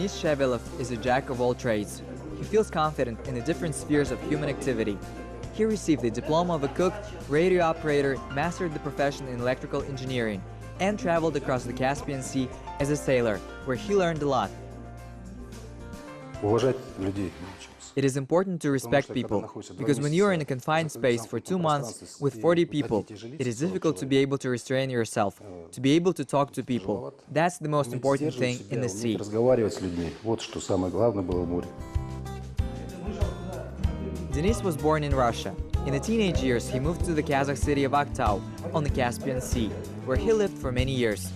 Denis Shevelov is a jack of all trades. He feels confident in the different spheres of human activity. He received the diploma of a cook, radio operator, mastered the profession in electrical engineering, and traveled across the Caspian Sea as a sailor, where he learned a lot. It is important to respect people, because when you are in a confined space for 2 months with 40 people, it is difficult to be able to restrain yourself, to be able to talk to people. That's the most important thing in the sea. Denis was born in Russia. In the teenage years, he moved to the Kazakh city of Aktau on the Caspian Sea, where he lived for many years.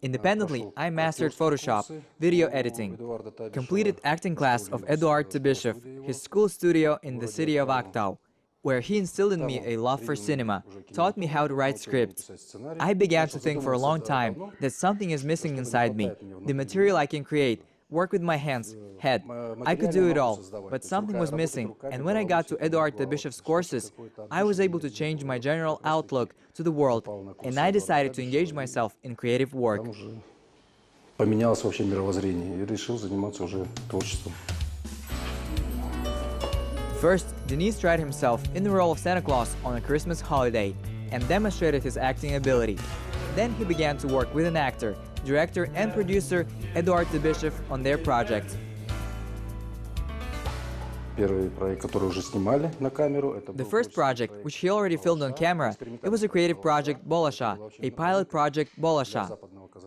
Independently, I mastered Photoshop, video editing, completed acting class of Eduard Tebyshev, his school studio in the city of Aktau, where he instilled in me a love for cinema, taught me how to write scripts. I began to think for a long time that something is missing inside me, the material I can create, work with my hands, head. I could do it all, but something was missing, and when I got to Eduard Tebyshev's courses, I was able to change my general outlook to the world, and I decided to engage myself in creative work. First, Denis tried himself in the role of Santa Claus on a Christmas holiday and demonstrated his acting ability. Then he began to work with an actor, director and producer Eduard Tebyshev on their project. The first project, which he already filmed on camera, it was a creative project Bolasha, a pilot project Bolasha.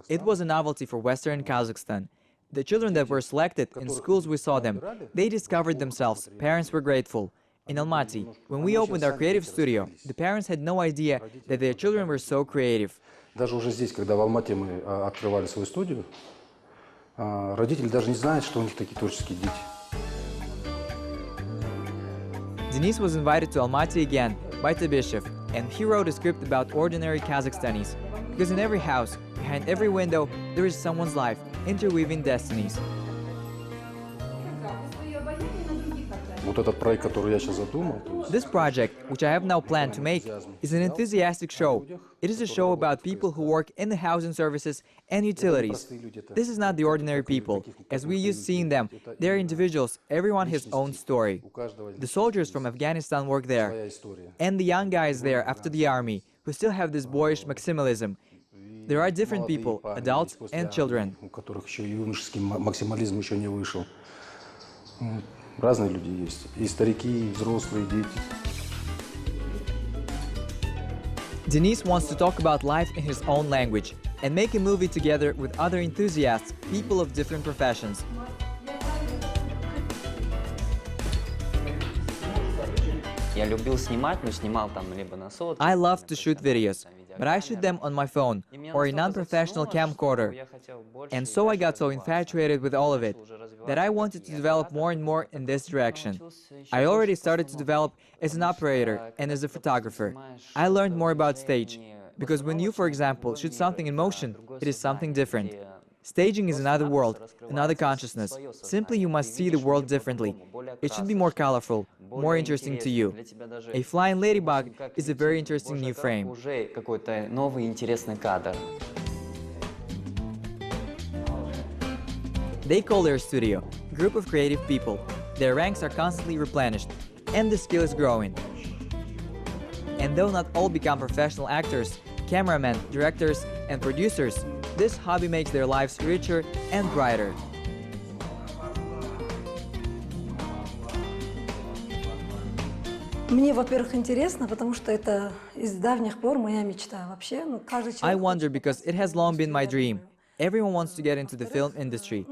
It was a novelty for Western Kazakhstan. The children that were selected, in schools we saw them, they discovered themselves, parents were grateful. In Almaty, when we opened our creative studio, the parents had no idea that their children were so creative. Даже уже здесь, когда в Алмате мы открывали свою студию, родители даже не знают, что у них такие творческие дети. Denis was invited to Almaty again by Tebyshev, and he wrote a script about ordinary Kazakhstanis. Because in every house, behind every window, there is someone's life, interweaving destinies. This project, which I have now planned to make, is an enthusiastic show. It is a show about people who work in the housing services and utilities. This is not the ordinary people. As we used seeing them, they are individuals, everyone his own story. The soldiers from Afghanistan work there, and the young guys there after the army, who still have this boyish maximalism. There are different people, adults and children. Разные люди есть, и старики, и взрослые, и дети. Denis wants to talk about life in his own language and make a movie together with other enthusiasts, people of different professions. I love to shoot videos, but I shoot them on my phone or a non-professional camcorder. And so I got so infatuated with all of it that I wanted to develop more and more in this direction. I already started to develop as an operator and as a photographer. I learned more about stage, because when you, for example, shoot something in motion, it is something different. Staging is another world, another consciousness. Simply you must see the world differently. It should be more colorful, more interesting to you. A flying ladybug is a very interesting new frame. They call their studio a group of creative people. Their ranks are constantly replenished, and the skill is growing. And though not all become professional actors, cameramen, directors, and producers, this hobby makes their lives richer and brighter. Мне, во-первых, интересно, потому что это из давних пор моя мечта вообще. I wonder because it has long been my dream. Everyone wants to get into the film industry.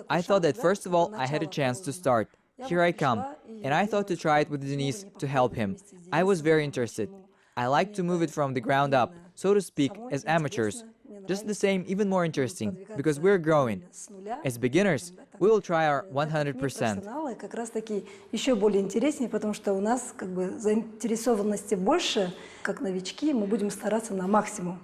I thought that first of all I had a chance to start. Here I come, and I thought to try it with Denis to help him. I was very interested. I like to move it from the ground up, so to speak, as amateurs. Just the same, even more interesting, because we're growing. As beginners, we will try our 100%. Как раз таки еще более интереснее, потому что у нас как бы заинтересованности больше, как новички, мы будем стараться на максимум.